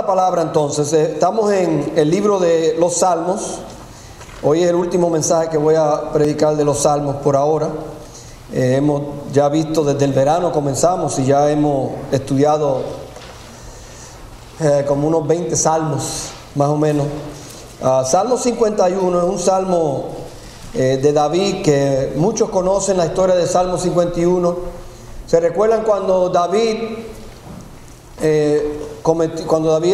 la palabra entonces. Estamos en el libro de los Salmos. Hoy es el último mensaje que voy a predicar de los Salmos por ahora. Hemos ya visto desde el verano, comenzamos y ya hemos estudiado como unos 20 salmos, más o menos. Salmo 51 es un salmo de David que muchos conocen la historia del Salmo 51. ¿Se recuerdan cuando David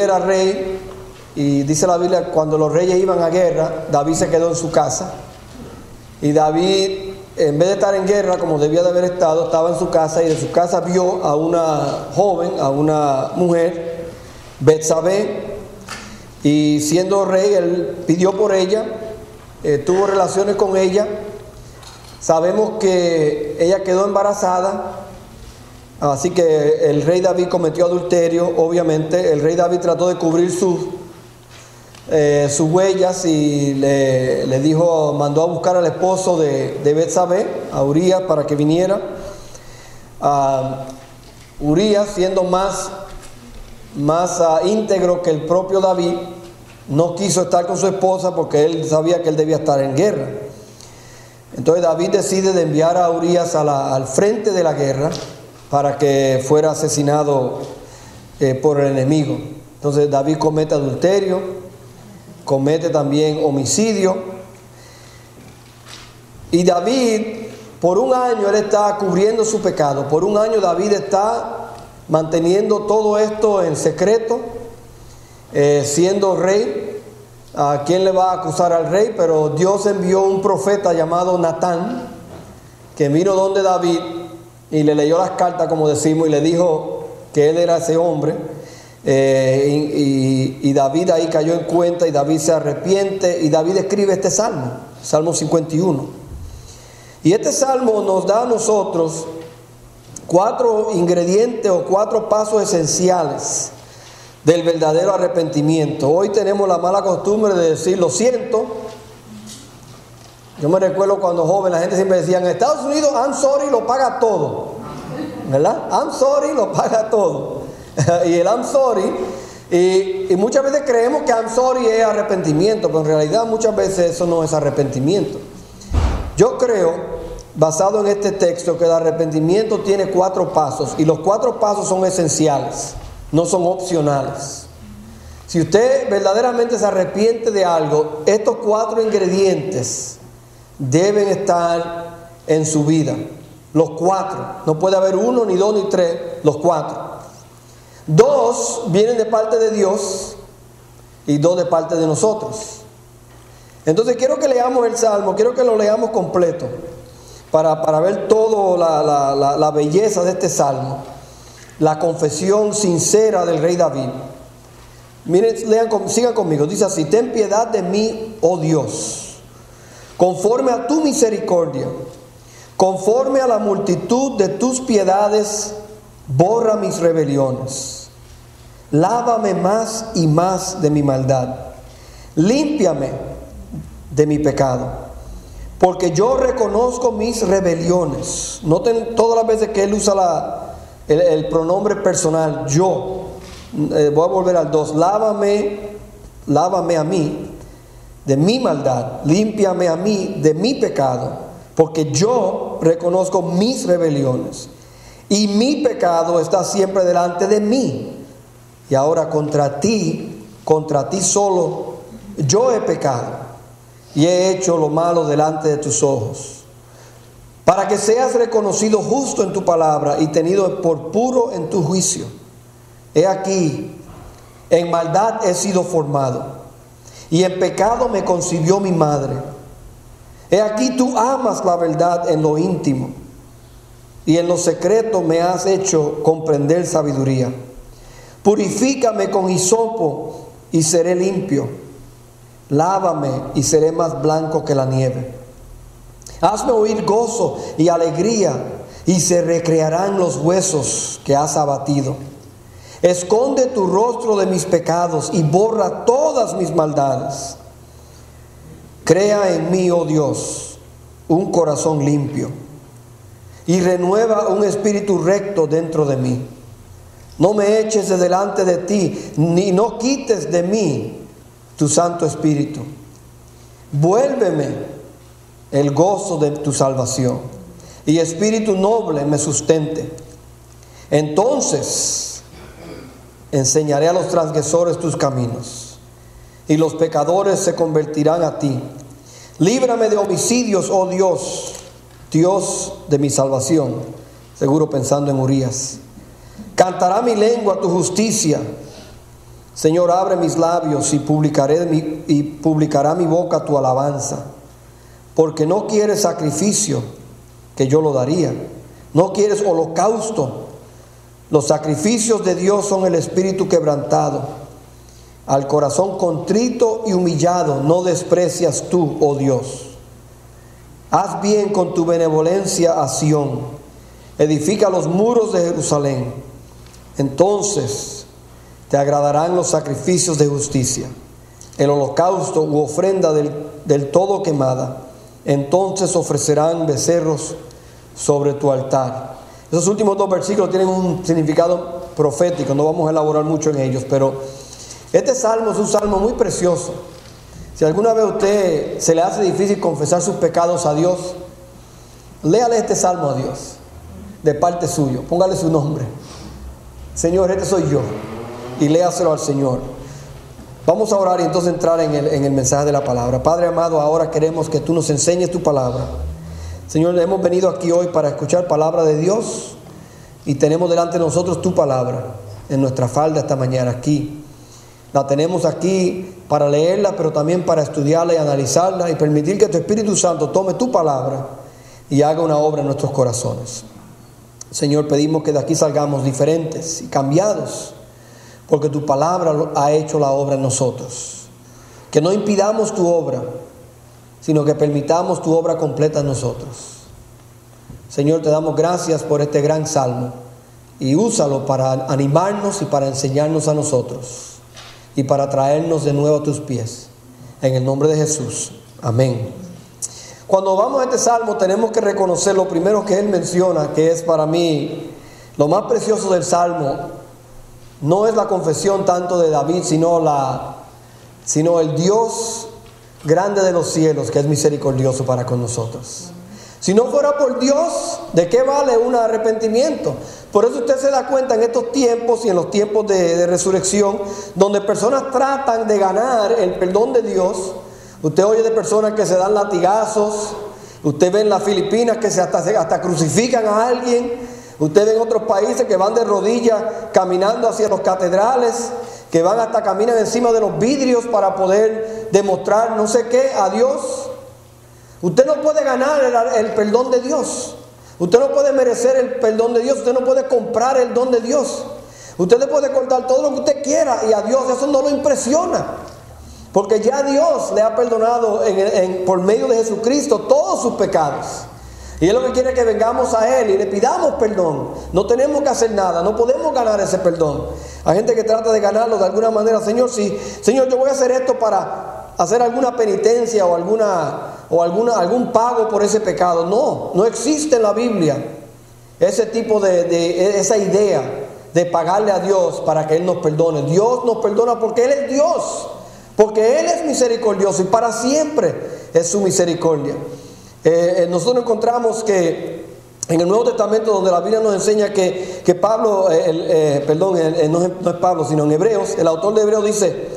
era rey? Y dice la Biblia, cuando los reyes iban a guerra, David se quedó en su casa. Y David, en vez de estar en guerra como debía de haber estado, estaba en su casa, y de su casa vio a una joven, a una mujer, Betsabé, y siendo rey, él pidió por ella, tuvo relaciones con ella. Sabemos que ella quedó embarazada, así que el rey David cometió adulterio. Obviamente el rey David trató de cubrir sus huellas y le dijo, mandó a buscar al esposo de Betsabé, a Urías, para que viniera. Urías, siendo más íntegro que el propio David, no quiso estar con su esposa porque él sabía que él debía estar en guerra. Entonces David decide de enviar a Urías al frente de la guerra para que fuera asesinado por el enemigo. Entonces David comete adulterio, comete también homicidio. Y David, por un año, él está cubriendo su pecado. Por un año David está manteniendo todo esto en secreto, siendo rey. ¿A quién le va a acusar al rey? Pero Dios envió un profeta llamado Natán, que vino donde David y le leyó las cartas, como decimos, y le dijo que él era ese hombre. Y David ahí cayó en cuenta, y David se arrepiente, y David escribe este salmo, Salmo 51. Y este salmo nos da a nosotros 4 ingredientes o 4 pasos esenciales del verdadero arrepentimiento. Hoy tenemos la mala costumbre de decir lo siento. Yo me recuerdo cuando joven la gente siempre decía, en Estados Unidos I'm sorry lo paga todo, ¿verdad? I'm sorry lo paga todo. Y el I'm sorry, y muchas veces creemos que I'm sorry es arrepentimiento, pero en realidad muchas veces eso no es arrepentimiento. Yo creo, basado en este texto, que el arrepentimiento tiene 4 pasos, y los 4 pasos son esenciales, no son opcionales. Si usted verdaderamente se arrepiente de algo, estos 4 ingredientes deben estar en su vida. Los 4, no puede haber 1, ni 2, ni 3, los 4. 2 vienen de parte de Dios y 2 de parte de nosotros. Entonces quiero que leamos el Salmo, quiero que lo leamos completo para ver toda la belleza de este Salmo, la confesión sincera del rey David. Miren, sigan conmigo. Dice así: ten piedad de mí, oh Dios, conforme a tu misericordia, conforme a la multitud de tus piedades, borra mis rebeliones. Lávame más y más de mi maldad. Límpiame de mi pecado, porque yo reconozco mis rebeliones. Noten todas las veces que él usa el pronombre personal, yo. Voy a volver al 2. Lávame a mí de mi maldad. Límpiame a mí de mi pecado, porque yo reconozco mis rebeliones. Y mi pecado está siempre delante de mí. Y ahora contra ti solo, yo he pecado y he hecho lo malo delante de tus ojos, para que seas reconocido justo en tu palabra y tenido por puro en tu juicio. He aquí, en maldad he sido formado, y en pecado me concibió mi madre. He aquí, tú amas la verdad en lo íntimo, y en lo secreto me has hecho comprender sabiduría. Purifícame con hisopo y seré limpio. Lávame y seré más blanco que la nieve. Hazme oír gozo y alegría, y se recrearán los huesos que has abatido. Esconde tu rostro de mis pecados y borra todas mis maldades. Crea en mí, oh Dios, un corazón limpio, y renueva un espíritu recto dentro de mí. No me eches de delante de ti, ni no quites de mí tu Santo Espíritu. Vuélveme el gozo de tu salvación, y espíritu noble me sustente. Entonces enseñaré a los transgresores tus caminos, y los pecadores se convertirán a ti. Líbrame de homicidios, oh Dios, Dios de mi salvación. Seguro pensando en Urías. Cantará mi lengua tu justicia. Señor, abre mis labios y publicará mi boca tu alabanza. Porque no quieres sacrificio, que yo lo daría. No quieres holocausto. Los sacrificios de Dios son el espíritu quebrantado. Al corazón contrito y humillado no desprecias tú, oh Dios. Haz bien con tu benevolencia a Sión. Edifica los muros de Jerusalén. Entonces te agradarán los sacrificios de justicia, el holocausto u ofrenda del todo quemada. Entonces ofrecerán becerros sobre tu altar. Esos últimos 2 versículos tienen un significado profético, no vamos a elaborar mucho en ellos, pero este salmo es un salmo muy precioso. Si alguna vez a usted se le hace difícil confesar sus pecados a Dios, léale este salmo a Dios, de parte suyo, póngale su nombre. Señor, este soy yo, y léaselo al Señor. Vamos a orar y entonces entrar en el mensaje de la palabra. Padre amado, ahora queremos que tú nos enseñes tu palabra. Señor, hemos venido aquí hoy para escuchar palabra de Dios, y tenemos delante de nosotros tu palabra en nuestra falda esta mañana aquí. La tenemos aquí para leerla, pero también para estudiarla y analizarla, y permitir que tu Espíritu Santo tome tu palabra y haga una obra en nuestros corazones. Señor, pedimos que de aquí salgamos diferentes y cambiados, porque tu palabra ha hecho la obra en nosotros. Que no impidamos tu obra, sino que permitamos tu obra completa en nosotros. Señor, te damos gracias por este gran salmo, y úsalo para animarnos y para enseñarnos a nosotros, y para traernos de nuevo a tus pies. En el nombre de Jesús. Amén. Cuando vamos a este salmo tenemos que reconocer lo primero que él menciona, que es para mí lo más precioso del salmo. No es la confesión tanto de David, sino el Dios grande de los cielos, que es misericordioso para con nosotros. Si no fuera por Dios, ¿de qué vale un arrepentimiento? Por eso usted se da cuenta en estos tiempos y en los tiempos de resurrección, donde personas tratan de ganar el perdón de Dios. Usted oye de personas que se dan latigazos. Usted ve en las Filipinas que hasta crucifican a alguien. Usted ve en otros países que van de rodillas caminando hacia los catedrales, que van hasta caminan encima de los vidrios para poder demostrar no sé qué a Dios. Usted no puede ganar el perdón de Dios. Usted no puede merecer el perdón de Dios. Usted no puede comprar el don de Dios. Usted le puede cortar todo lo que usted quiera, y a Dios eso no lo impresiona, porque ya Dios le ha perdonado por medio de Jesucristo todos sus pecados. Y Él lo que quiere es que vengamos a Él y le pidamos perdón. No tenemos que hacer nada, no podemos ganar ese perdón. Hay gente que trata de ganarlo de alguna manera. Señor, yo voy a hacer esto para hacer alguna penitencia o algún pago por ese pecado. No existe en la Biblia ese tipo esa idea de pagarle a Dios para que Él nos perdone. Dios nos perdona porque Él es Dios, porque Él es misericordioso, y para siempre es su misericordia. Nosotros encontramos que en el Nuevo Testamento, donde la Biblia nos enseña que Pablo, no es Pablo, sino en Hebreos, el autor de Hebreos dice: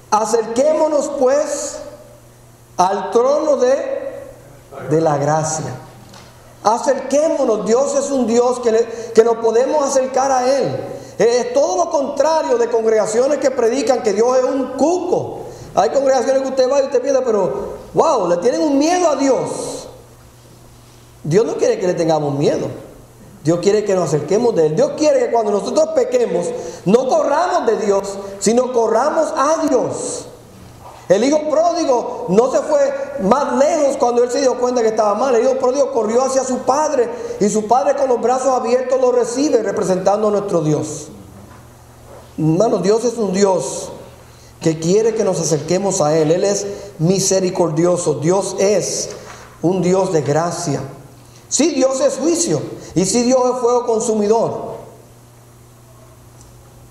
acerquémonos pues al trono de la gracia. Acerquémonos. Dios es un Dios que nos podemos acercar a Él. Es todo lo contrario de congregaciones que predican que Dios es un cuco. Hay congregaciones que usted va y usted piensa, pero wow, le tienen un miedo a Dios. Dios no quiere que le tengamos miedo. Dios quiere que nos acerquemos de Él. Dios quiere que cuando nosotros pequemos, no corramos de Dios, sino corramos a Dios. El hijo pródigo no se fue más lejos cuando él se dio cuenta que estaba mal. El hijo pródigo corrió hacia su padre, y su padre con los brazos abiertos lo recibe, representando a nuestro Dios. Hermano, Dios es un Dios que quiere que nos acerquemos a Él. Él es misericordioso. Dios es un Dios de gracia. Sí, Dios es juicio, y sí, Dios es fuego consumidor.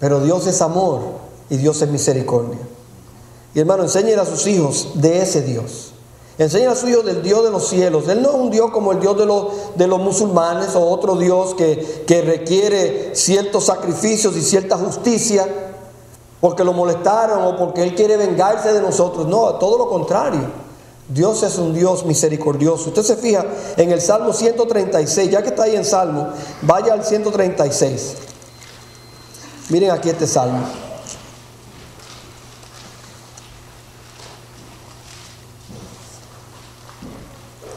Pero Dios es amor y Dios es misericordia. Y hermano, enséñenle a sus hijos de ese Dios. Enséñenle a sus hijos del Dios de los cielos. Él no es un Dios como el Dios de los musulmanes o otro Dios que requiere ciertos sacrificios y cierta justicia porque lo molestaron o porque Él quiere vengarse de nosotros. No, todo lo contrario. Dios es un Dios misericordioso. Usted se fija en el Salmo 136, ya que está ahí en Salmo, vaya al 136. Miren aquí este Salmo.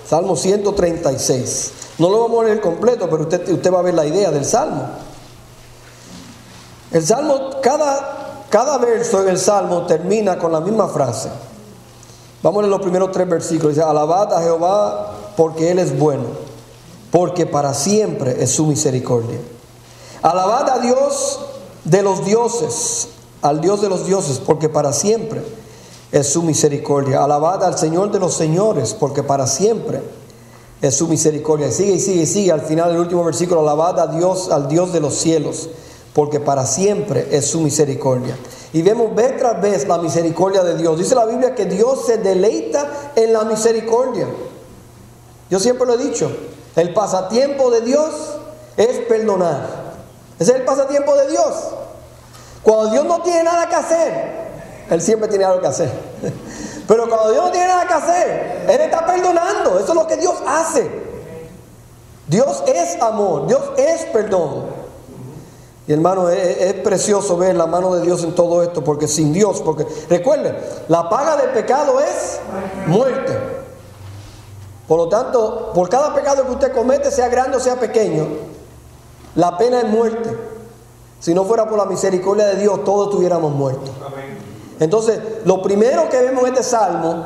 Salmo 136. No lo vamos a leer completo, pero usted va a ver la idea del Salmo. El Salmo, cada verso en el Salmo termina con la misma frase. Vamos a leer los primeros 3 versículos. Dice: alabad a Jehová porque Él es bueno, porque para siempre es su misericordia. Alabad a Dios de los dioses, al Dios de los dioses, porque para siempre es su misericordia. Alabad al Señor de los señores, porque para siempre es su misericordia. Y sigue y sigue y sigue. Al final del último versículo: alabad a Dios, al Dios de los cielos, porque para siempre es su misericordia. Y vemos vez tras vez la misericordia de Dios. Dice la Biblia que Dios se deleita en la misericordia. Yo siempre lo he dicho, el pasatiempo de Dios es perdonar. Ese es el pasatiempo de Dios. Cuando Dios no tiene nada que hacer, Él siempre tiene algo que hacer. Pero cuando Dios no tiene nada que hacer, Él está perdonando. Eso es lo que Dios hace. Dios es amor, Dios es perdón. Y hermano, es precioso ver la mano de Dios en todo esto, porque sin Dios, porque recuerden, la paga del pecado es muerte. Por lo tanto, por cada pecado que usted comete, sea grande o sea pequeño, la pena es muerte. Si no fuera por la misericordia de Dios, todos estuviéramos muertos. Entonces, lo primero que vemos en este salmo,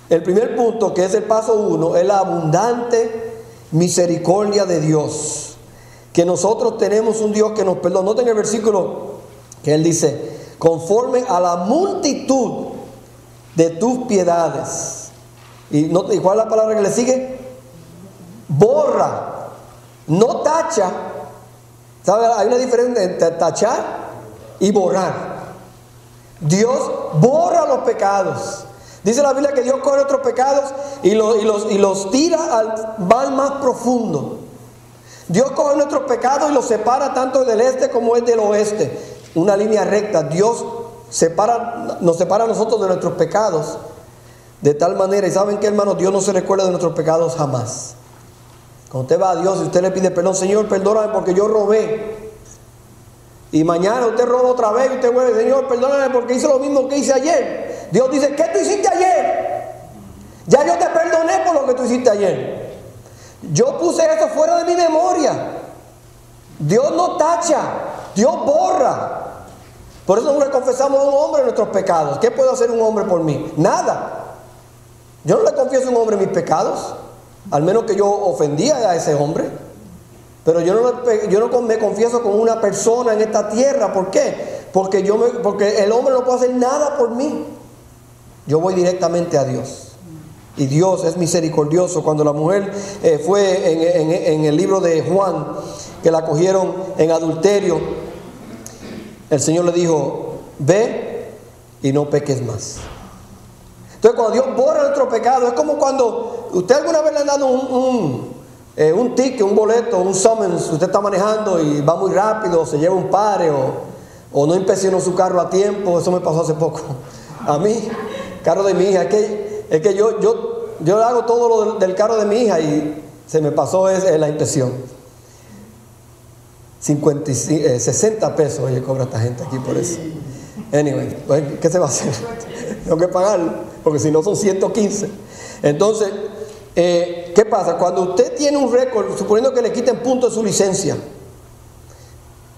el primer punto, que es el paso 1, es la abundante misericordia de Dios. Que nosotros tenemos un Dios que nos perdona. Noten el versículo que Él dice: conforme a la multitud de tus piedades. ¿Y cuál es la palabra que le sigue? Borra, no tacha. ¿Sabe? Hay una diferencia entre tachar y borrar. Dios borra los pecados. Dice la Biblia que Dios coge nuestros pecados y los tira al mar más profundo. Dios coge nuestros pecados y los separa tanto del este como del oeste. Una línea recta. Dios nos separa a nosotros de nuestros pecados de tal manera. Y ¿saben qué, hermanos? Dios no se recuerda de nuestros pecados jamás. Cuando usted va a Dios y usted le pide perdón: Señor, perdóname porque yo robé. Y mañana usted roba otra vez y usted vuelve: Señor, perdóname porque hice lo mismo que hice ayer. Dios dice: ¿qué tú hiciste ayer? Ya yo te perdoné por lo que tú hiciste ayer. Yo puse eso fuera de mi memoria. Dios no tacha, Dios borra. Por eso no le confesamos a un hombre nuestros pecados. ¿Qué puede hacer un hombre por mí? Nada. Yo no le confieso a un hombre mis pecados, al menos que yo ofendía a ese hombre. Pero yo no me confieso con una persona en esta tierra. ¿Por qué? Porque el hombre no puede hacer nada por mí. Yo voy directamente a Dios. Y Dios es misericordioso. Cuando la mujer fue en el libro de Juan, que la cogieron en adulterio, el Señor le dijo: ve y no peques más. Entonces, cuando Dios borra nuestro pecado, es como cuando usted alguna vez le han dado un ticket, un boleto, un summons. Usted está manejando y va muy rápido, se lleva un pare o no inspeccionó su carro a tiempo. Eso me pasó hace poco a mí, carro de mi hija. Es que yo hago todo lo del carro de mi hija y se me pasó la inspección. 60 pesos, oye, cobra esta gente aquí por eso. Anyway, bueno, ¿qué se va a hacer? Tengo que pagarlo, porque si no son 115. Entonces, ¿qué pasa? Cuando usted tiene un récord, suponiendo que le quiten puntos de su licencia,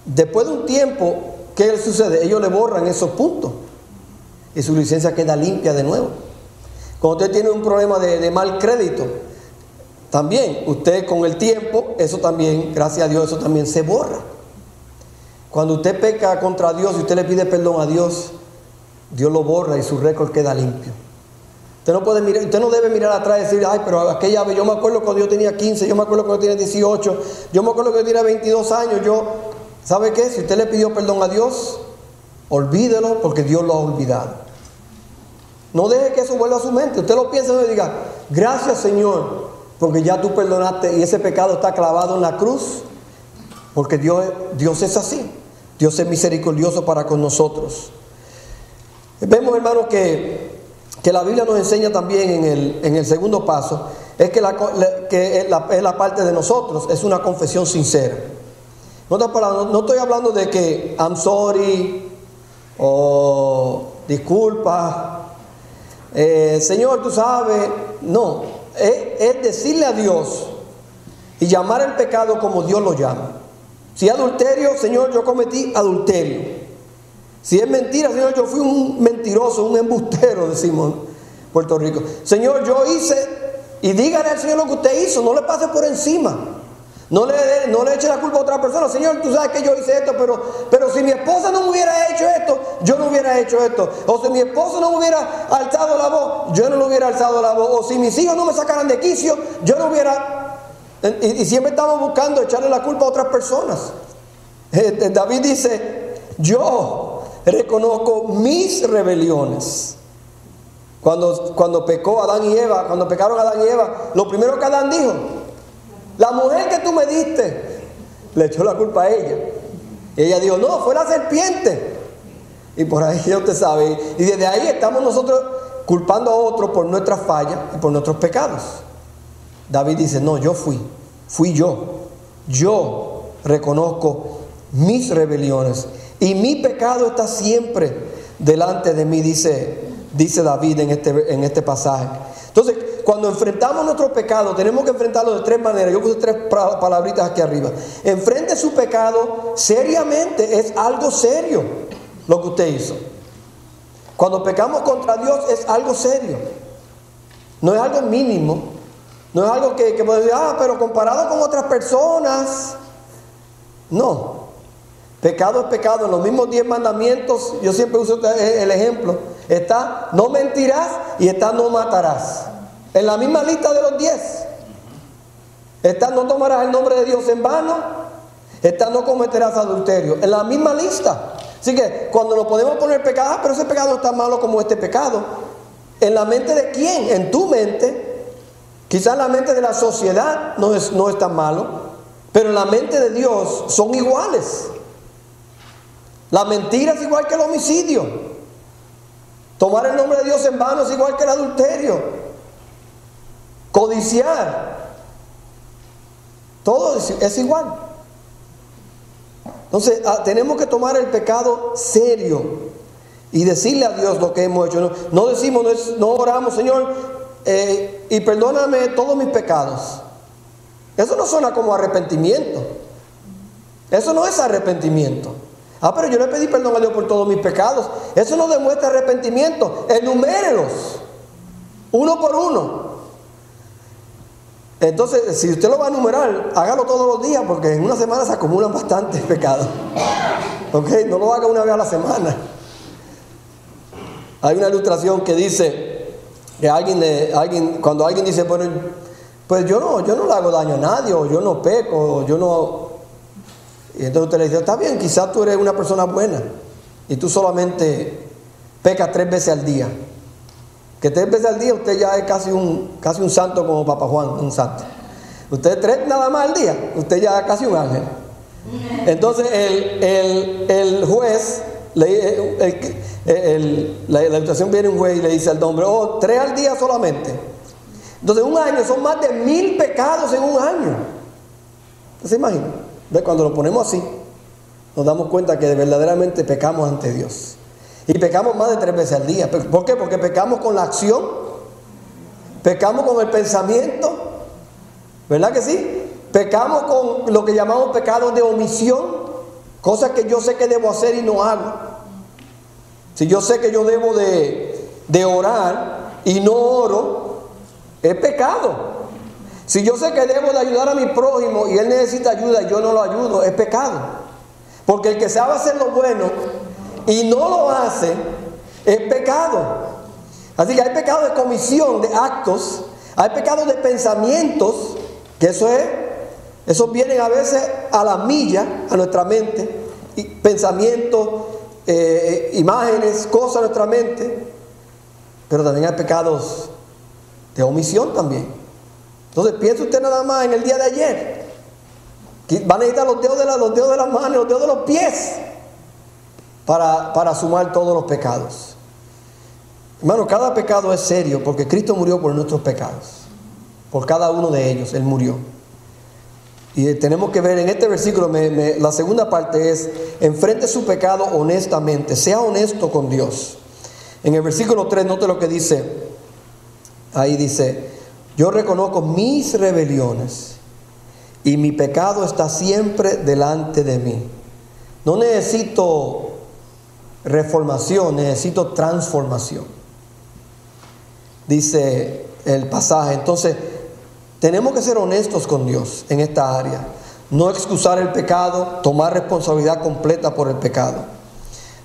después de un tiempo, ¿qué sucede? Ellos le borran esos puntos y su licencia queda limpia de nuevo. Cuando usted tiene un problema de mal crédito, también usted con el tiempo, eso también, gracias a Dios, eso también se borra. Cuando usted peca contra Dios y usted le pide perdón a Dios, Dios lo borra y su récord queda limpio. Usted no debe mirar atrás y decir: ay, pero aquella vez, yo me acuerdo cuando yo tenía 15, yo me acuerdo cuando yo tenía 18, yo me acuerdo cuando yo tenía 22 años, ¿sabe qué? Si usted le pidió perdón a Dios, olvídelo porque Dios lo ha olvidado. No deje que eso vuelva a su mente. Usted lo piensa y diga, gracias Señor, porque ya tú perdonaste y ese pecado está clavado en la cruz. Porque Dios es así. Dios es misericordioso para con nosotros. Vemos, hermanos, que la Biblia nos enseña también en el segundo paso, es que es la parte de nosotros, es una confesión sincera. No estoy hablando de que I'm sorry o disculpa, Señor, tú sabes. No, es decirle a Dios y llamar el pecado como Dios lo llama. Si es adulterio, Señor, yo cometí adulterio. Si es mentira, Señor, yo fui un mentiroso, un embustero, decimos en Puerto Rico. Señor, yo hice, y dígale al Señor lo que usted hizo, no le pase por encima. No le eche la culpa a otra persona. Señor, tú sabes que yo hice esto, pero si mi esposa no me hubiera hecho esto, yo no hubiera hecho esto. O si mi esposo no me hubiera alzado la voz, yo no le hubiera alzado la voz. O si mis hijos no me sacaran de quicio, yo no hubiera... Y siempre estamos buscando echarle la culpa a otras personas. David dice, yo reconozco mis rebeliones. Cuando pecó Adán y Eva, cuando pecaron Adán y Eva, lo primero que Adán dijo, la mujer que tú me diste, le echó la culpa a ella. Y ella dijo, no, fue la serpiente. Y por ahí ya usted sabe. Y desde ahí estamos nosotros culpando a otros por nuestras fallas y por nuestros pecados. David dice, no, fui yo. Yo reconozco mis rebeliones y mi pecado está siempre delante de mí, dice David en este pasaje. Entonces, cuando enfrentamos nuestro pecado, tenemos que enfrentarlo de tres maneras. Yo puse tres palabritas aquí arriba. Enfrente su pecado seriamente, es algo serio lo que usted hizo. Cuando pecamos contra Dios es algo serio. No es algo mínimo. No es algo que puede decir, pero comparado con otras personas. No. Pecado es pecado. En los mismos 10 mandamientos, yo siempre uso el ejemplo. Está no mentirás y está no matarás. En la misma lista de los 10. Está no tomarás el nombre de Dios en vano. Está no cometerás adulterio. En la misma lista. Así que cuando nos podemos poner pecado, pero ese pecado no es tan malo como este pecado. ¿En la mente de quién? En tu mente. Quizás en la mente de la sociedad no es tan malo, pero en la mente de Dios son iguales. La mentira es igual que el homicidio. Tomar el nombre de Dios en vano es igual que el adulterio. Codiciar. Todo es igual. Entonces tenemos que tomar el pecado serio y decirle a Dios lo que hemos hecho. No decimos, no oramos, Señor, y perdóname todos mis pecados. Eso no suena como arrepentimiento. Eso no es arrepentimiento. Pero yo le pedí perdón a Dios por todos mis pecados. Eso no demuestra arrepentimiento. Enumérelos uno por uno. Entonces, si usted lo va a enumerar, hágalo todos los días, porque en una semana se acumulan bastantes pecados. ¿Ok? No lo haga una vez a la semana. Hay una ilustración que dice que cuando alguien dice, bueno, pues yo no le hago daño a nadie, o yo no peco, o yo no... Y entonces usted le dice, está bien, quizás tú eres una persona buena y tú solamente pecas 3 veces al día. Que 3 veces al día usted ya es casi un santo como Papa Juan, un santo. Usted 3 nada más al día, usted ya es casi un ángel. Entonces el juez, la ilustración viene un juez y le dice al hombre, 3 al día solamente. Entonces un año son más de 1000 pecados en un año. ¿Se imagina? Cuando lo ponemos así, nos damos cuenta que verdaderamente pecamos ante Dios. Y pecamos más de 3 veces al día. ¿Por qué? Porque pecamos con la acción, pecamos con el pensamiento, ¿verdad que sí? Pecamos con lo que llamamos pecados de omisión, cosas que yo sé que debo hacer y no hago. Si yo sé que yo debo de orar y no oro, es pecado. Si yo sé que debo de ayudar a mi prójimo y él necesita ayuda y yo no lo ayudo, es pecado. Porque el que sabe hacer lo bueno y no lo hace, es pecado. Así que hay pecado de comisión, de actos. Hay pecado de pensamientos, que eso es Esos vienen a veces a la milla, a nuestra mente, y pensamientos, imágenes, cosas a nuestra mente. Pero también hay pecados de omisión también. Entonces piense usted nada más en el día de ayer. Va a necesitar los dedos de las manos, los dedos de los pies para sumar todos los pecados. Hermano, cada pecado es serio porque Cristo murió por nuestros pecados. Por cada uno de ellos, Él murió. Y tenemos que ver en este versículo, la segunda parte es: enfrente su pecado honestamente, sea honesto con Dios. En el versículo 3, note lo que dice. Ahí dice: yo reconozco mis rebeliones y mi pecado está siempre delante de mí. No necesito reformación, necesito transformación, dice el pasaje. Entonces tenemos que ser honestos con Dios en esta área. No excusar el pecado, tomar responsabilidad completa por el pecado.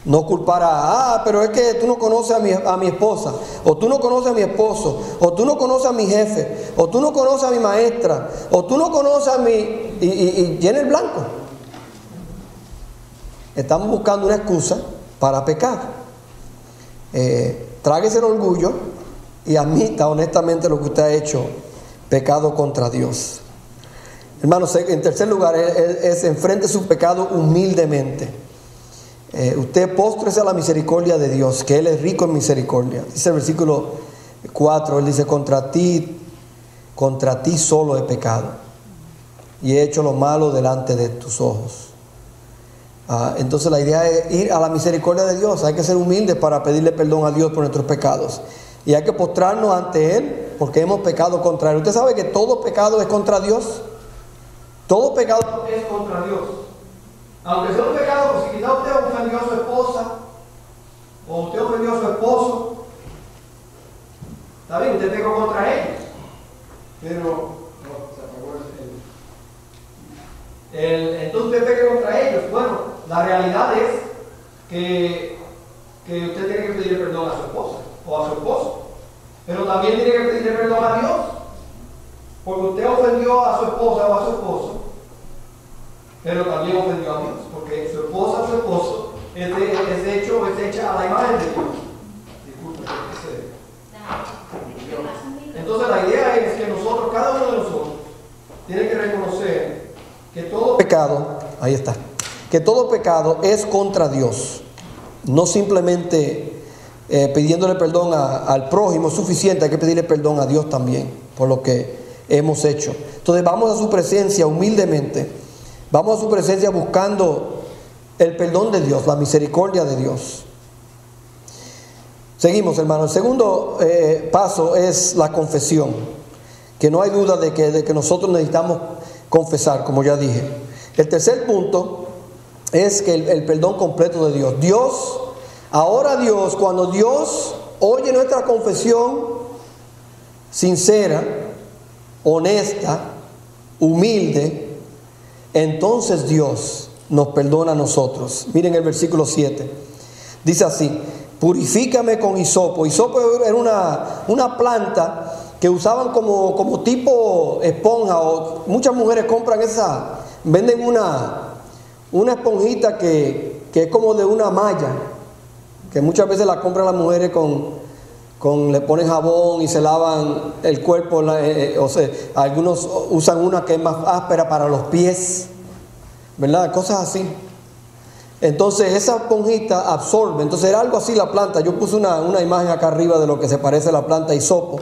No culpar pero es que tú no conoces a mi esposa, o tú no conoces a mi esposo, o tú no conoces a mi jefe, o tú no conoces a mi maestra, o tú no conoces a mi... Y llena el blanco. Estamos buscando una excusa para pecar. Tráguese el orgullo y admita honestamente lo que usted ha hecho, pecado contra Dios. Hermanos, en tercer lugar es enfrente su pecado humildemente. Usted póstrese a la misericordia de Dios, que Él es rico en misericordia. Dice el versículo 4, Él dice: contra ti solo he pecado y he hecho lo malo delante de tus ojos. Entonces la idea es ir a la misericordia de Dios. Hay que ser humildes para pedirle perdón a Dios por nuestros pecados. Y hay que postrarnos ante Él porque hemos pecado contra Él. Usted sabe que todo pecado es contra Dios. Todo pecado es contra Dios. Aunque sea un pecado, pues si quizás usted ofendió a su esposa, o usted ofendió a su esposo, está bien, usted pecó contra ellos. Pero, entonces usted peca contra ellos. Bueno, la realidad es que usted tiene que pedirle perdón a su esposa o a su esposo. Pero también tiene que pedirle perdón a Dios. Porque usted ofendió a su esposa o a su esposo, pero también ofendió a Dios, porque su esposa o su esposo es hecha a la imagen de Dios. Disculpe, entonces la idea es que nosotros, cada uno de nosotros, tiene que reconocer que todo pecado, ahí está, que todo pecado es contra Dios. No simplemente pidiéndole perdón al prójimo es suficiente, hay que pedirle perdón a Dios también por lo que hemos hecho. Entonces vamos a su presencia humildemente. Vamos a su presencia buscando el perdón de Dios, la misericordia de Dios. Seguimos, hermanos. El segundo paso es la confesión. Que no hay duda de que nosotros necesitamos confesar, como ya dije. El tercer punto es que el perdón completo de Dios. Ahora Dios, cuando Dios oye nuestra confesión sincera, honesta, humilde, entonces Dios nos perdona a nosotros. Miren el versículo 7. Dice así: purifícame con hisopo. Hisopo era una planta que usaban como tipo esponja. O muchas mujeres compran venden una esponjita que es como de una malla, que muchas veces la compran las mujeres le ponen jabón y se lavan el cuerpo. O sea, algunos usan una que es más áspera para los pies, ¿verdad? Cosas así. Entonces esa esponjita absorbe. Entonces era algo así la planta. Yo puse una imagen acá arriba de lo que se parece a la planta hisopo.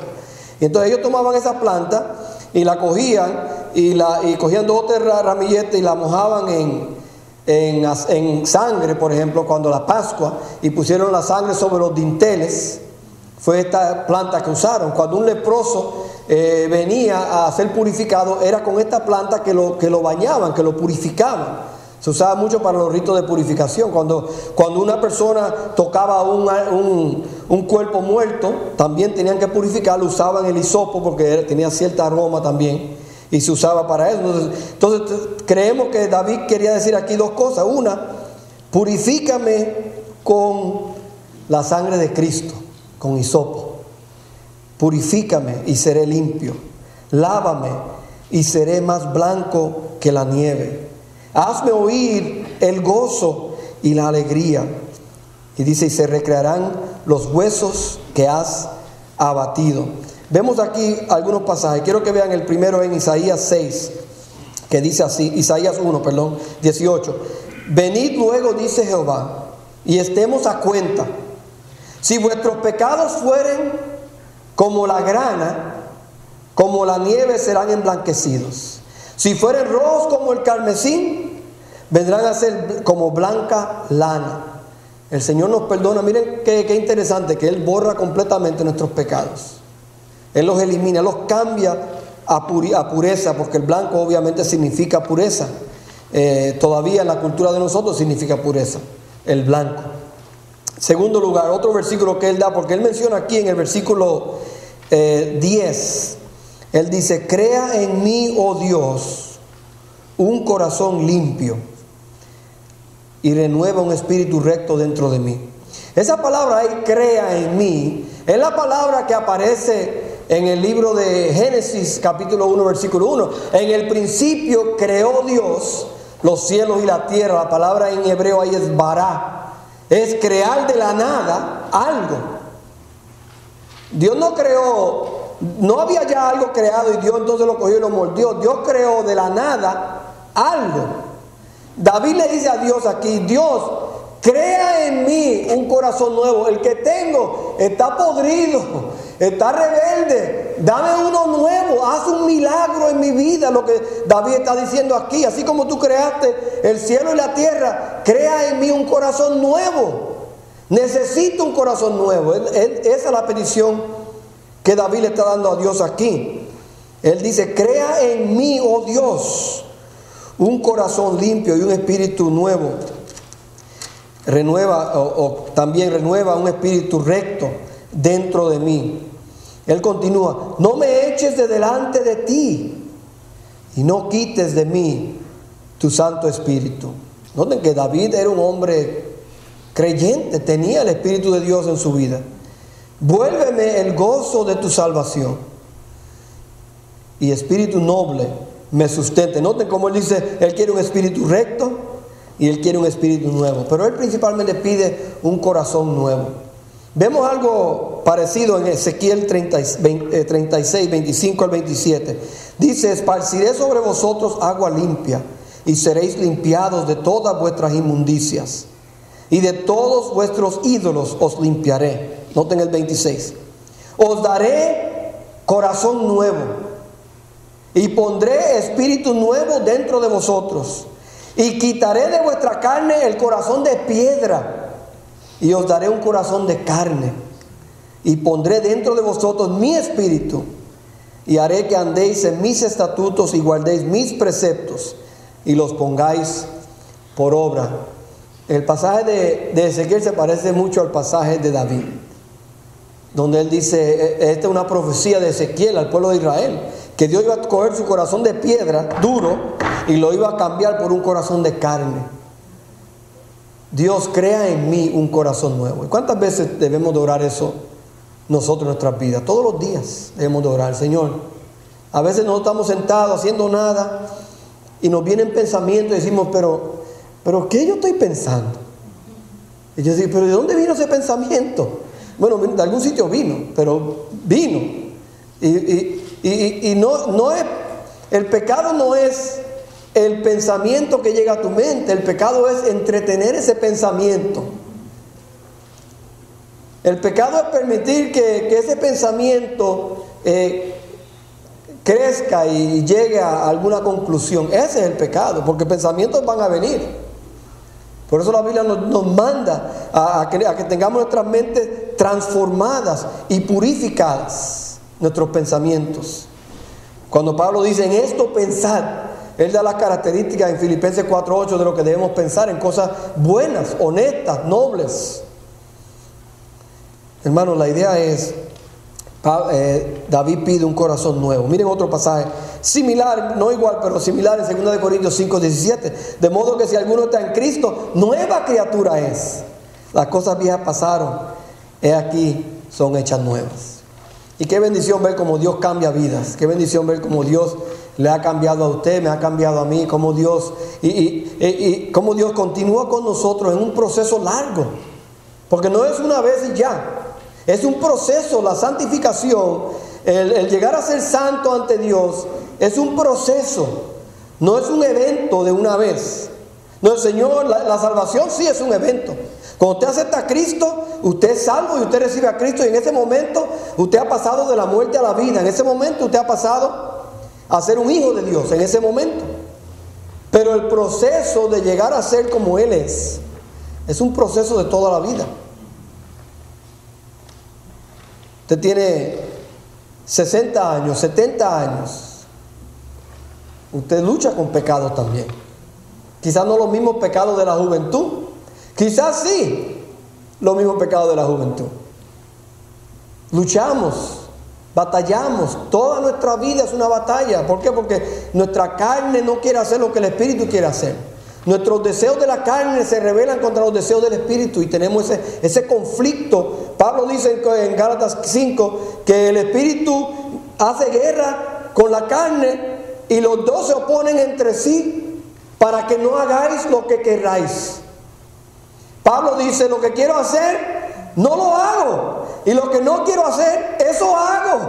Y entonces ellos tomaban esa planta y la cogían y cogían 2 o 3 ramilletes y la mojaban en sangre, por ejemplo, cuando la Pascua, y pusieron la sangre sobre los dinteles. Fue esta planta que usaron. Cuando un leproso venía a ser purificado, era con esta planta que lo bañaban, que lo purificaban. Se usaba mucho para los ritos de purificación. Cuando una persona tocaba un cuerpo muerto, también tenían que purificarlo. Usaban el hisopo porque tenía cierta aroma también, y se usaba para eso. Entonces creemos que David quería decir aquí 2 cosas. Una, purifícame con la sangre de Cristo, con hisopo. Purifícame y seré limpio. Lávame y seré más blanco que la nieve. Hazme oír el gozo y la alegría. Y dice, y se recrearán los huesos que has abatido. Vemos aquí algunos pasajes. Quiero que vean el primero en Isaías 6, que dice así, Isaías 1, 18. Venid luego, dice Jehová, y estemos a cuenta. Si vuestros pecados fueren como la grana, como la nieve serán emblanquecidos. Si fueren rojos como el carmesí, vendrán a ser como blanca lana. El Señor nos perdona. Miren qué interesante, que Él borra completamente nuestros pecados. Él los elimina, los cambia a pureza, porque el blanco obviamente significa pureza. Todavía en la cultura de nosotros significa pureza, el blanco. Segundo lugar, otro versículo que Él da, porque Él menciona aquí en el versículo 10, Él dice, crea en mí, oh Dios, un corazón limpio y renueva un espíritu recto dentro de mí. Esa palabra ahí, crea en mí, es la palabra que aparece en el libro de Génesis capítulo 1 versículo 1. En el principio creó Dios los cielos y la tierra. La palabra en hebreo ahí es bará. Es crear de la nada algo. Dios no creó, no había ya algo creado y Dios entonces lo cogió y lo moldeó. Dios creó de la nada algo. David le dice a Dios aquí, Dios, crea en mí un corazón nuevo. El que tengo está podrido, está rebelde. Dame uno nuevo, haz un milagro en mi vida. Lo que David está diciendo aquí, así como tú creaste el cielo y la tierra, crea en mí un corazón nuevo. Necesito un corazón nuevo. Esa es la petición que David le está dando a Dios aquí. Él dice, crea en mí, oh Dios, un corazón limpio y un espíritu nuevo. También renueva un espíritu recto dentro de mí. Él continúa, no me eches de delante de ti y no quites de mí tu Santo Espíritu. Noten que David era un hombre creyente, tenía el Espíritu de Dios en su vida. Vuélveme el gozo de tu salvación y espíritu noble me sustente. Noten cómo él dice, él quiere un espíritu recto y él quiere un espíritu nuevo, pero él principalmente pide un corazón nuevo. Vemos algo parecido en Ezequiel 36, 25 al 27. Dice, esparciré sobre vosotros agua limpia y seréis limpiados de todas vuestras inmundicias y de todos vuestros ídolos os limpiaré. Noten el 26. Os daré corazón nuevo y pondré espíritu nuevo dentro de vosotros. Y quitaré de vuestra carne el corazón de piedra y os daré un corazón de carne. Y pondré dentro de vosotros mi espíritu y haré que andéis en mis estatutos y guardéis mis preceptos y los pongáis por obra. El pasaje de Ezequiel se parece mucho al pasaje de David, donde él dice, esta es una profecía de Ezequiel al pueblo de Israel, que Dios iba a coger su corazón de piedra, duro, y lo iba a cambiar por un corazón de carne. Dios, crea en mí un corazón nuevo. ¿Y cuántas veces debemos de orar eso nosotros en nuestras vidas? Todos los días debemos de orar, Señor. A veces no estamos sentados haciendo nada y nos vienen pensamientos y decimos, pero ¿qué yo estoy pensando? Y yo digo, pero ¿de dónde vino ese pensamiento? Bueno, de algún sitio vino, pero vino. Y no es, el pecado no es el pensamiento que llega a tu mente, el pecado es entretener ese pensamiento. El pecado es permitir que ese pensamiento crezca y llegue a alguna conclusión. Ese es el pecado, porque pensamientos van a venir. Por eso la Biblia nos manda a que tengamos nuestras mentes transformadas y purificadas, nuestros pensamientos. Cuando Pablo dice, en esto pensad, él da las características en Filipenses 4:8 de lo que debemos pensar, en cosas buenas, honestas, nobles. Hermanos, la idea es, David pide un corazón nuevo. Miren otro pasaje similar, no igual, pero similar, en 2 Corintios 5:17. De modo que si alguno está en Cristo, nueva criatura es. Las cosas viejas pasaron, he aquí, son hechas nuevas. Y qué bendición ver cómo Dios cambia vidas. Qué bendición ver cómo Dios le ha cambiado a usted, me ha cambiado a mí, cómo Dios, cómo Dios continúa con nosotros en un proceso largo. Porque no es una vez y ya. Es un proceso, la santificación, el llegar a ser santo ante Dios, es un proceso. No es un evento de una vez. No, el Señor, la salvación sí es un evento. Cuando usted acepta a Cristo, usted es salvo y usted recibe a Cristo, y en ese momento usted ha pasado de la muerte a la vida. En ese momento usted ha pasado a ser un hijo de Dios, en ese momento. Pero el proceso de llegar a ser como Él es un proceso de toda la vida. Usted tiene 60 años, 70 años. Usted lucha con pecados también. Quizás no los mismos pecados de la juventud. Quizás sí, los mismos pecados de la juventud. Luchamos, batallamos. Toda nuestra vida es una batalla. ¿Por qué? Porque nuestra carne no quiere hacer lo que el Espíritu quiere hacer. Nuestros deseos de la carne se rebelan contra los deseos del Espíritu y tenemos ese conflicto. Pablo dice en Gálatas 5 que el Espíritu hace guerra con la carne y los dos se oponen entre sí para que no hagáis lo que queráis. Pablo dice, lo que quiero hacer, no lo hago. Y lo que no quiero hacer, eso hago.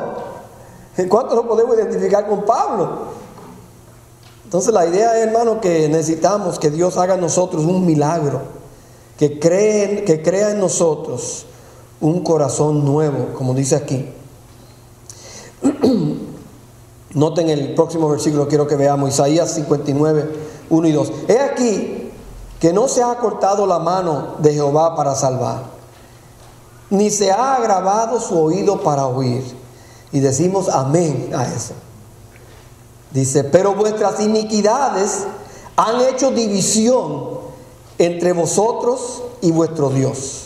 ¿En cuánto lo podemos identificar con Pablo? Entonces la idea es, hermano, que necesitamos que Dios haga en nosotros un milagro. Que crea en nosotros un corazón nuevo, como dice aquí. Noten el próximo versículo, quiero que veamos, Isaías 59, 1 y 2. He aquí que no se ha cortado la mano de Jehová para salvar, ni se ha agravado su oído para oír. Y decimos amén a eso. Dice, pero vuestras iniquidades han hecho división entre vosotros y vuestro Dios.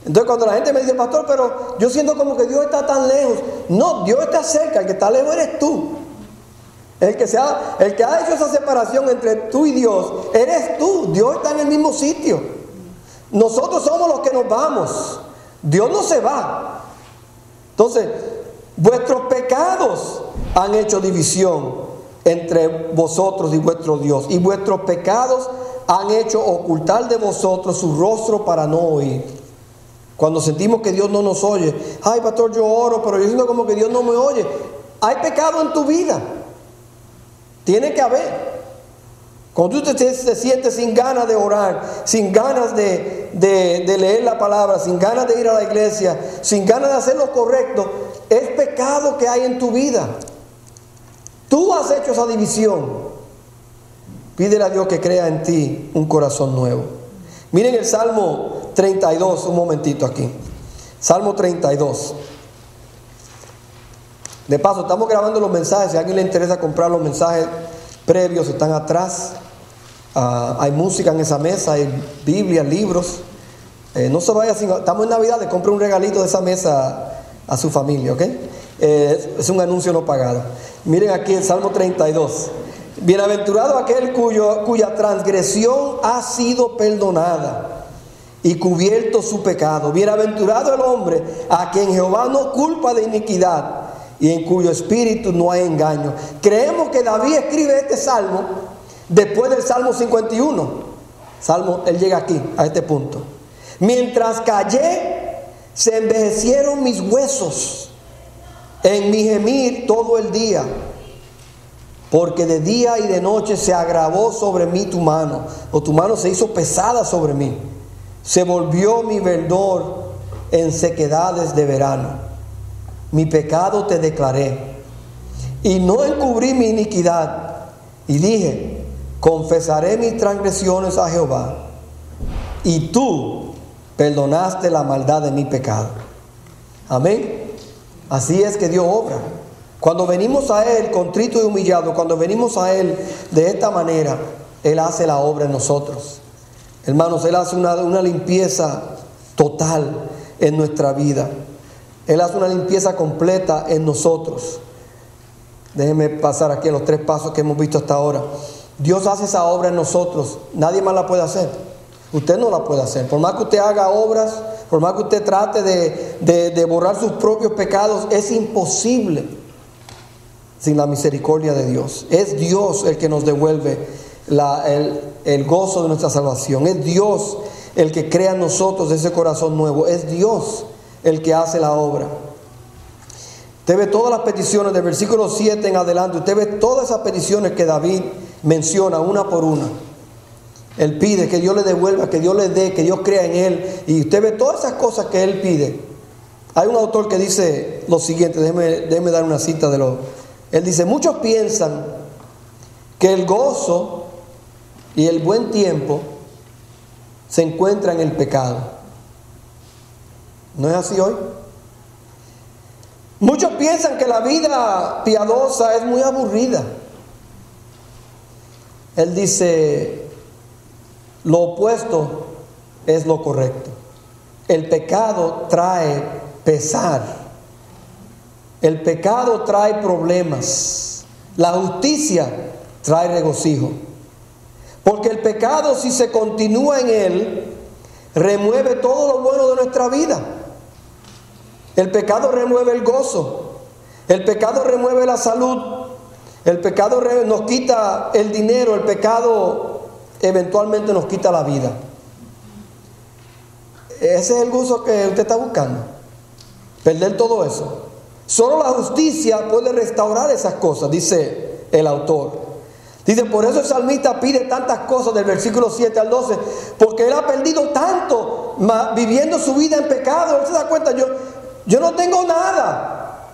Entonces cuando la gente me dice, pastor, pero yo siento como que Dios está tan lejos. No, Dios está cerca, el que está lejos eres tú. El que ha hecho esa separación entre tú y Dios, eres tú. Dios está en el mismo sitio. Nosotros somos los que nos vamos. Dios no se va. Entonces, vuestros pecados han hecho división entre vosotros y vuestro Dios. Y vuestros pecados han hecho ocultar de vosotros su rostro para no oír. Cuando sentimos que Dios no nos oye, ay pastor, yo oro, pero yo siento como que Dios no me oye. Hay pecado en tu vida. Tiene que haber. Cuando tú te sientes sin ganas de orar, sin ganas de leer la palabra, sin ganas de ir a la iglesia, sin ganas de hacer lo correcto, es pecado que hay en tu vida. Tú has hecho esa división. Pídele a Dios que crea en ti un corazón nuevo. Miren el Salmo 32, un momentito aquí. Salmo 32. De paso, estamos grabando los mensajes. Si a alguien le interesa comprar los mensajes previos, están atrás. Hay música en esa mesa, hay Biblia, libros. No se vaya sin... Estamos en Navidad, le compre un regalito de esa mesa a su familia, ¿ok? Es un anuncio no pagado. Miren aquí el Salmo 32. Bienaventurado aquel cuya transgresión ha sido perdonada y cubierto su pecado. Bienaventurado el hombre a quien Jehová no culpa de iniquidad y en cuyo espíritu no hay engaño. Creemos que David escribe este salmo después del Salmo 51. Él llega aquí, a este punto. Mientras callé, se envejecieron mis huesos en mi gemir todo el día. Porque de día y de noche se agravó sobre mí tu mano, o tu mano se hizo pesada sobre mí. Se volvió mi verdor en sequedades de verano. Mi pecado te declaré, y no encubrí mi iniquidad. Y dije, confesaré mis transgresiones a Jehová, y tú perdonaste la maldad de mi pecado. Amén. Así es que Dios obra. Cuando venimos a Él contrito y humillado, cuando venimos a Él de esta manera, Él hace la obra en nosotros. Hermanos, Él hace una limpieza total en nuestra vida. Él hace una limpieza completa en nosotros. Déjenme pasar aquí a los 3 pasos que hemos visto hasta ahora. Dios hace esa obra en nosotros. Nadie más la puede hacer. Usted no la puede hacer. Por más que usted haga obras, por más que usted trate de borrar sus propios pecados, es imposible. sin la misericordia de Dios. Es Dios el que nos devuelve el gozo de nuestra salvación. Es Dios el que crea en nosotros ese corazón nuevo. Es Dios el que hace la obra. Usted ve todas las peticiones del versículo 7 en adelante. Usted ve todas esas peticiones que David menciona una por una. Él pide que Dios le devuelva, que Dios le dé, que Dios crea en él. Y usted ve todas esas cosas que él pide. Hay un autor que dice lo siguiente, déjeme dar una cita de lo. Él dice: muchos piensan que el gozo y el buen tiempo se encuentran en el pecado. ¿No es así hoy? Muchos piensan que la vida piadosa es muy aburrida. Él dice: lo opuesto es lo correcto. El pecado trae pesar. El pecado trae problemas. La justicia trae regocijo. Porque el pecado, si se continúa en él, remueve todo lo bueno de nuestra vida. El pecado remueve el gozo. El pecado remueve la salud. El pecado nos quita el dinero. El pecado eventualmente nos quita la vida. Ese es el gozo que usted está buscando. Perder todo eso. Solo la justicia puede restaurar esas cosas, dice el autor. Dice: por eso el salmista pide tantas cosas del versículo 7 al 12, porque él ha perdido tanto viviendo su vida en pecado. Él se da cuenta: yo no tengo nada.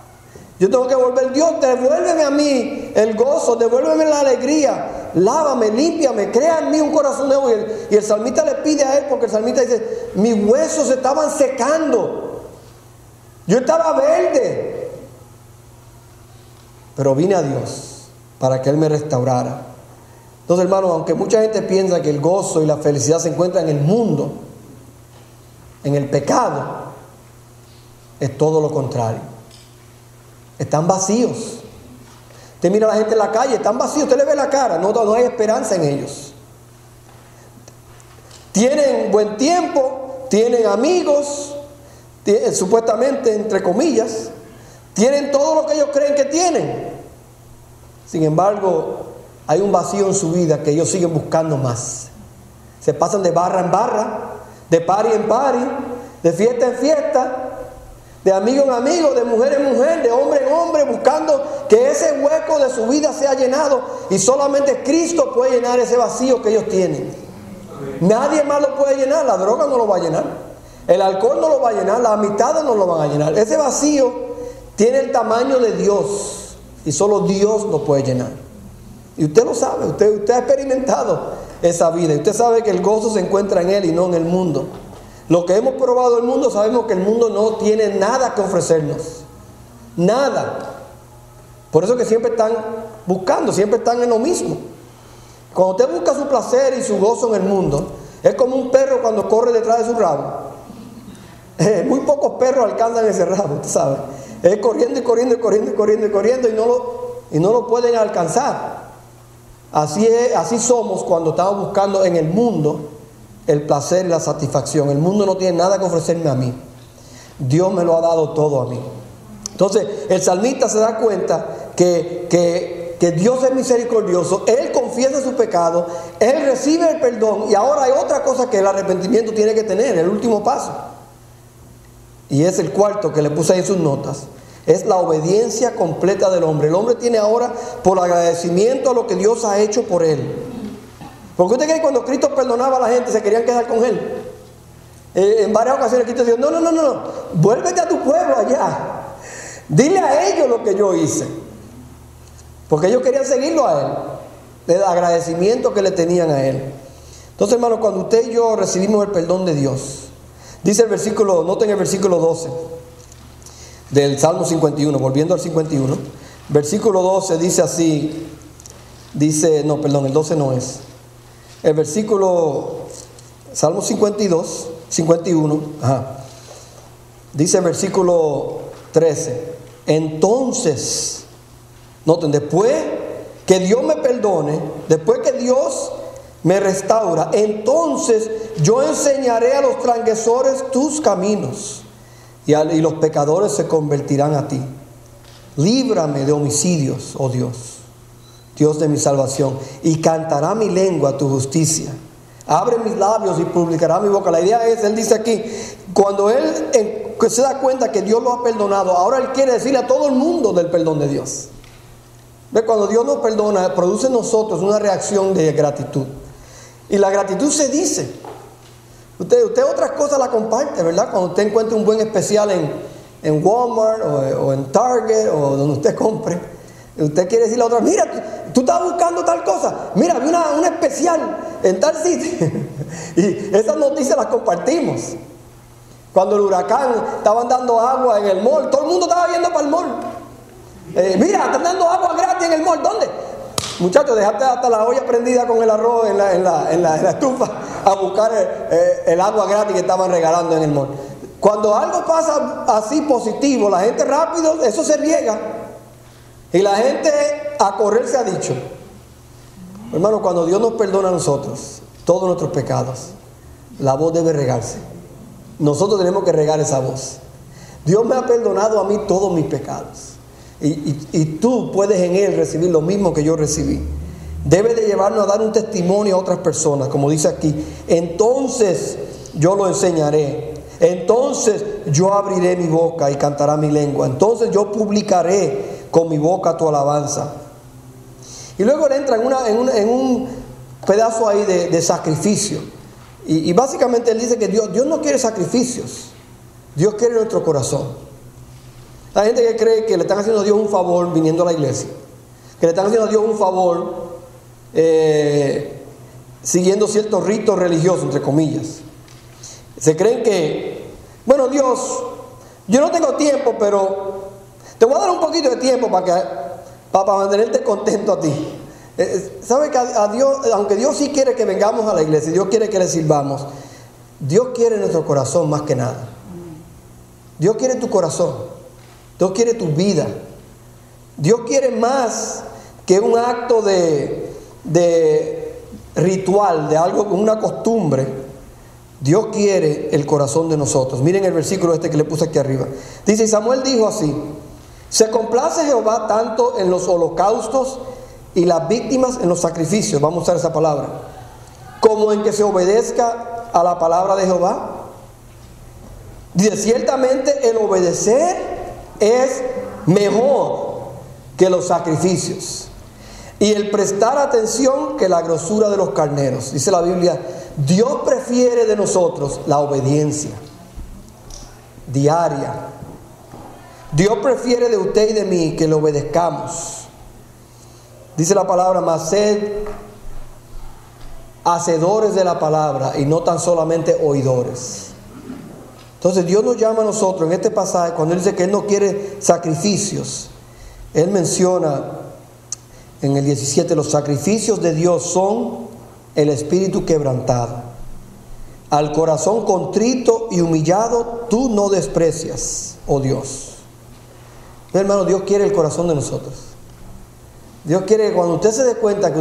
Yo tengo que volver. Dios, devuélveme a mí el gozo, devuélveme la alegría, lávame, límpiame, crea en mí un corazón nuevo. Y el salmista le pide a él, porque el salmista dice: mis huesos se estaban secando, yo estaba verde, pero vine a Dios para que Él me restaurara. Entonces, hermanos, aunque mucha gente piensa que el gozo y la felicidad se encuentran en el mundo, en el pecado, es todo lo contrario. Están vacíos. Usted mira a la gente en la calle, están vacíos, usted le ve la cara, no hay esperanza en ellos. Tienen buen tiempo, tienen amigos, supuestamente, entre comillas, tienen todo lo que ellos creen que tienen. Sin embargo, hay un vacío en su vida que ellos siguen buscando más. Se pasan de barra en barra, de party en party, de fiesta en fiesta, de amigo en amigo, de mujer en mujer, de hombre en hombre, buscando que ese hueco de su vida sea llenado. Y solamente Cristo puede llenar ese vacío que ellos tienen. Nadie más lo puede llenar. La droga no lo va a llenar, el alcohol no lo va a llenar, las amistades no lo van a llenar. Ese vacío tiene el tamaño de Dios y solo Dios lo puede llenar. Y usted lo sabe, usted ha experimentado esa vida. Y usted sabe que el gozo se encuentra en Él y no en el mundo. Lo que hemos probado del mundo, sabemos que el mundo no tiene nada que ofrecernos. Nada. Por eso que siempre están buscando, siempre están en lo mismo. Cuando usted busca su placer y su gozo en el mundo, es como un perro cuando corre detrás de su rabo. Muy pocos perros alcanzan ese rabo, usted sabe. Es corriendo y corriendo y corriendo y corriendo y corriendo y no lo pueden alcanzar. Así somos cuando estamos buscando en el mundo el placer y la satisfacción. El mundo no tiene nada que ofrecerme a mí. Dios me lo ha dado todo a mí. Entonces el salmista se da cuenta que Dios es misericordioso. Él confiesa su pecado, él recibe el perdón, y ahora hay otra cosa que el arrepentimiento tiene que tener, el último paso. Y es el cuarto que le puse ahí en sus notas. Es la obediencia completa del hombre. El hombre tiene ahora, por agradecimiento a lo que Dios ha hecho por él. Porque usted cree que cuando Cristo perdonaba a la gente se querían quedar con él. En varias ocasiones Cristo dijo: no, vuélvete a tu pueblo allá, dile a ellos lo que yo hice. Porque ellos querían seguirlo a él, el agradecimiento que le tenían a él. Entonces, hermanos, cuando usted y yo recibimos el perdón de Dios, dice el versículo, noten el versículo 12 del Salmo 51, volviendo al 51, versículo 12 dice así, el 12 no es. El versículo, Salmo 51, dice el versículo 13, entonces, noten, después que Dios me perdone, después que Dios me restaura, entonces yo enseñaré a los transgresores tus caminos y los pecadores se convertirán a ti. Líbrame de homicidios, oh Dios, Dios de mi salvación, y cantará mi lengua tu justicia. Abre mis labios y publicará mi boca. La idea es, él dice aquí, cuando él se da cuenta que Dios lo ha perdonado, ahora él quiere decirle a todo el mundo del perdón de Dios. ¿Ve? Cuando Dios nos perdona, produce en nosotros una reacción de gratitud. Y la gratitud se dice. Usted otras cosas la comparte, ¿verdad? Cuando usted encuentra un buen especial en Walmart o en Target o donde usted compre, usted quiere decirle a otra, mira, tú estabas buscando tal cosa, mira, vi una especial en tal sitio. Y esas noticias las compartimos. Cuando el huracán estaban dando agua en el mall, todo el mundo estaba yendo para el mall. Mira, están dando agua gratis en el mall. ¿Dónde? Muchachos, dejaste hasta la olla prendida con el arroz en la estufa a buscar el agua gratis que estaban regalando en el mall. Cuando algo pasa así positivo, la gente rápido, eso se riega. Y la gente a correr se ha dicho. Hermano, cuando Dios nos perdona a nosotros todos nuestros pecados, la voz debe regarse. Nosotros tenemos que regar esa voz. Dios me ha perdonado a mí todos mis pecados. Y tú puedes en Él recibir lo mismo que yo recibí. Debe de llevarnos a dar un testimonio a otras personas, como dice aquí. Entonces yo lo enseñaré. Entonces yo abriré mi boca y cantará mi lengua. Entonces yo publicaré con mi boca tu alabanza. Y luego él entra en un pedazo ahí de sacrificio. Y básicamente él dice que Dios no quiere sacrificios. Dios quiere nuestro corazón. Hay gente que cree que le están haciendo a Dios un favor viniendo a la iglesia, que le están haciendo a Dios un favor siguiendo ciertos ritos religiosos, entre comillas. Se creen que, bueno, Dios, yo no tengo tiempo, pero te voy a dar un poquito de tiempo para mantenerte contento a ti. ¿Sabe que a Dios, aunque Dios sí quiere que vengamos a la iglesia, Dios quiere que le sirvamos, Dios quiere nuestro corazón más que nada. Dios quiere tu corazón. Dios quiere tu vida. Dios quiere más que un acto de ritual, de algo, una costumbre. Dios quiere el corazón de nosotros. Miren el versículo que le puse aquí arriba. Dice, Samuel dijo así: se complace Jehová tanto en los holocaustos y las víctimas en los sacrificios, vamos a usar esa palabra, como en que se obedezca a la palabra de Jehová. Dice, ciertamente el obedecer es mejor que los sacrificios, y el prestar atención que la grosura de los carneros. Dice la Biblia, Dios prefiere de nosotros la obediencia diaria. Dios prefiere de usted y de mí que le obedezcamos. Dice la palabra, mas sed hacedores de la palabra y no tan solamente oidores. Entonces Dios nos llama a nosotros en este pasaje, cuando Él dice que Él no quiere sacrificios. Él menciona en el 17, los sacrificios de Dios son el espíritu quebrantado. Al corazón contrito y humillado tú no desprecias, oh Dios. Hermano, Dios quiere el corazón de nosotros. Dios quiere que cuando usted se dé cuenta que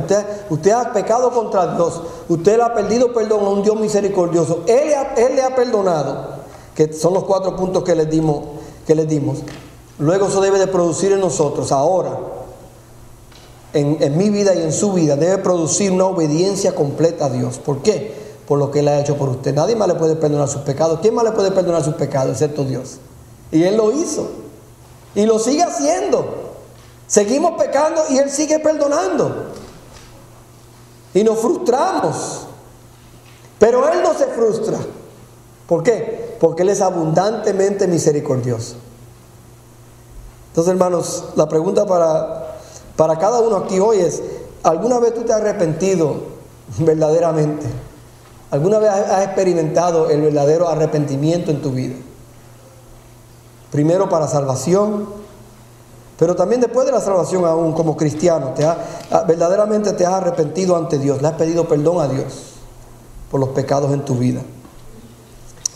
usted ha pecado contra Dios, usted le ha perdido perdón a un Dios misericordioso, Él le ha perdonado, que son los 4 puntos que les dimos. Luego eso debe de producir en nosotros, ahora, en mi vida y en su vida, debe producir una obediencia completa a Dios. ¿Por qué? Por lo que Él ha hecho por usted. Nadie más le puede perdonar sus pecados. ¿Quién más le puede perdonar sus pecados excepto Dios? Y Él lo hizo. Y lo sigue haciendo. Seguimos pecando y Él sigue perdonando. Y nos frustramos. Pero Él no se frustra. ¿Por qué? Porque Él es abundantemente misericordioso. Entonces, hermanos, la pregunta para cada uno aquí hoy es, ¿alguna vez tú te has arrepentido verdaderamente? ¿Alguna vez has experimentado el verdadero arrepentimiento en tu vida? Primero para salvación, pero también después de la salvación aún como cristiano, verdaderamente te has arrepentido ante Dios, le has pedido perdón a Dios por los pecados en tu vida.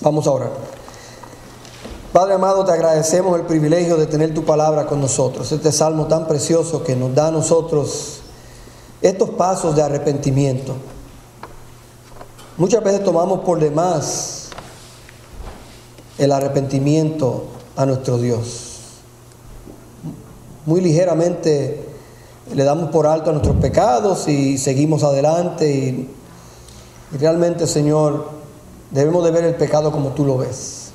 Vamos a orar. Padre amado, te agradecemos el privilegio de tener tu palabra con nosotros, este salmo tan precioso que nos da a nosotros estos pasos de arrepentimiento. Muchas veces tomamos por demás el arrepentimiento a nuestro Dios. muy ligeramente le damos por alto a nuestros pecados y seguimos adelante. Y realmente, Señor, debemos de ver el pecado como tú lo ves.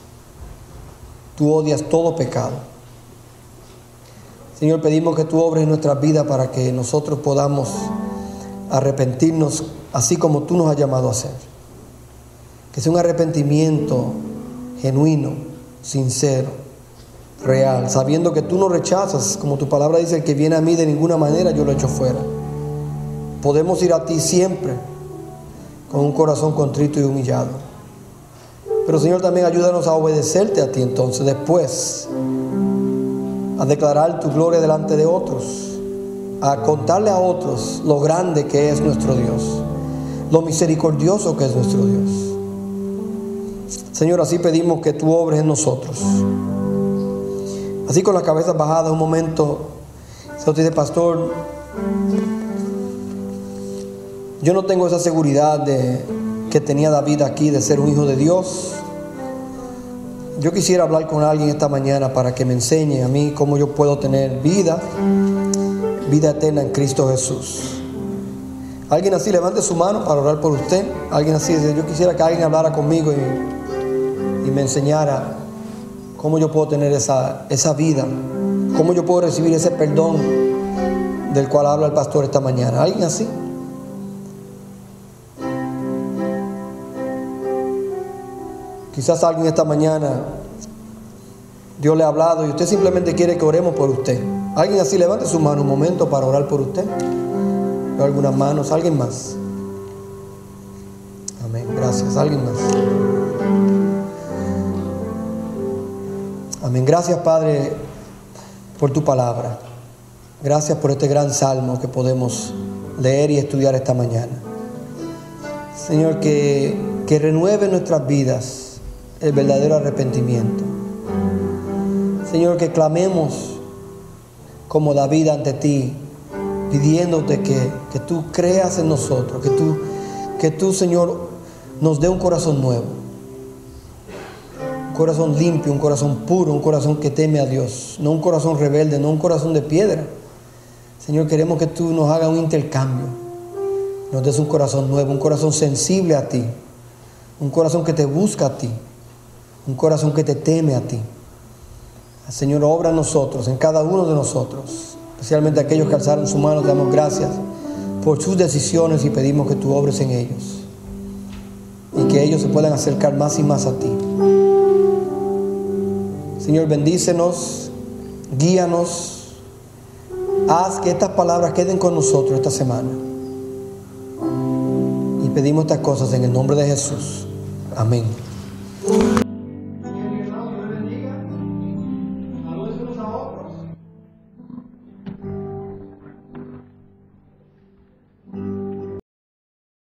Tú odias todo pecado. Señor, pedimos que tú obres en nuestras vidas para que nosotros podamos arrepentirnos así como tú nos has llamado a hacer. Que sea un arrepentimiento genuino, sincero, real, sabiendo que tú no rechazas, como tu palabra dice, el que viene a mí de ninguna manera yo lo echo fuera. Podemos ir a ti siempre con un corazón contrito y humillado. Pero, Señor, también ayúdanos a obedecerte a ti entonces, después, a declarar tu gloria delante de otros, a contarle a otros lo grande que es nuestro Dios, lo misericordioso que es nuestro Dios. Señor, así pedimos que tú obres en nosotros. Así con la cabeza bajada un momento, se dice, pastor, yo no tengo esa seguridad que tenía David aquí de ser un hijo de Dios. Yo quisiera hablar con alguien esta mañana para que me enseñe a mí cómo yo puedo tener vida eterna en Cristo Jesús. Alguien así, levante su mano para orar por usted. Alguien así, yo quisiera que alguien hablara conmigo y me enseñara cómo yo puedo tener esa vida, cómo yo puedo recibir ese perdón del cual habla el pastor esta mañana. ¿Alguien así? Quizás alguien esta mañana Dios le ha hablado y usted simplemente quiere que oremos por usted. Alguien así, levante su mano un momento para orar por usted. Veo algunas manos. ¿Alguien más? Amén. Gracias. ¿Alguien más? Amén. Gracias, Padre, por tu palabra. Gracias por este gran salmo que podemos leer y estudiar esta mañana. Señor, que renueve nuestras vidas el verdadero arrepentimiento. Señor, que clamemos como David ante ti, pidiéndote que tú creas en nosotros, que tú, Señor, nos dé un corazón nuevo, un corazón limpio, un corazón puro, un corazón que teme a Dios, no un corazón rebelde, no un corazón de piedra. Señor, queremos que tú nos hagas un intercambio, nos des un corazón nuevo, un corazón sensible a ti, un corazón que te busca a ti, un corazón que te teme a ti. Señor, obra en nosotros, en cada uno de nosotros, especialmente aquellos que alzaron su mano. Te damos gracias por sus decisiones y pedimos que tú obres en ellos y que ellos se puedan acercar más y más a ti. Señor, bendícenos, guíanos, haz que estas palabras queden con nosotros esta semana. Y pedimos estas cosas en el nombre de Jesús. Amén.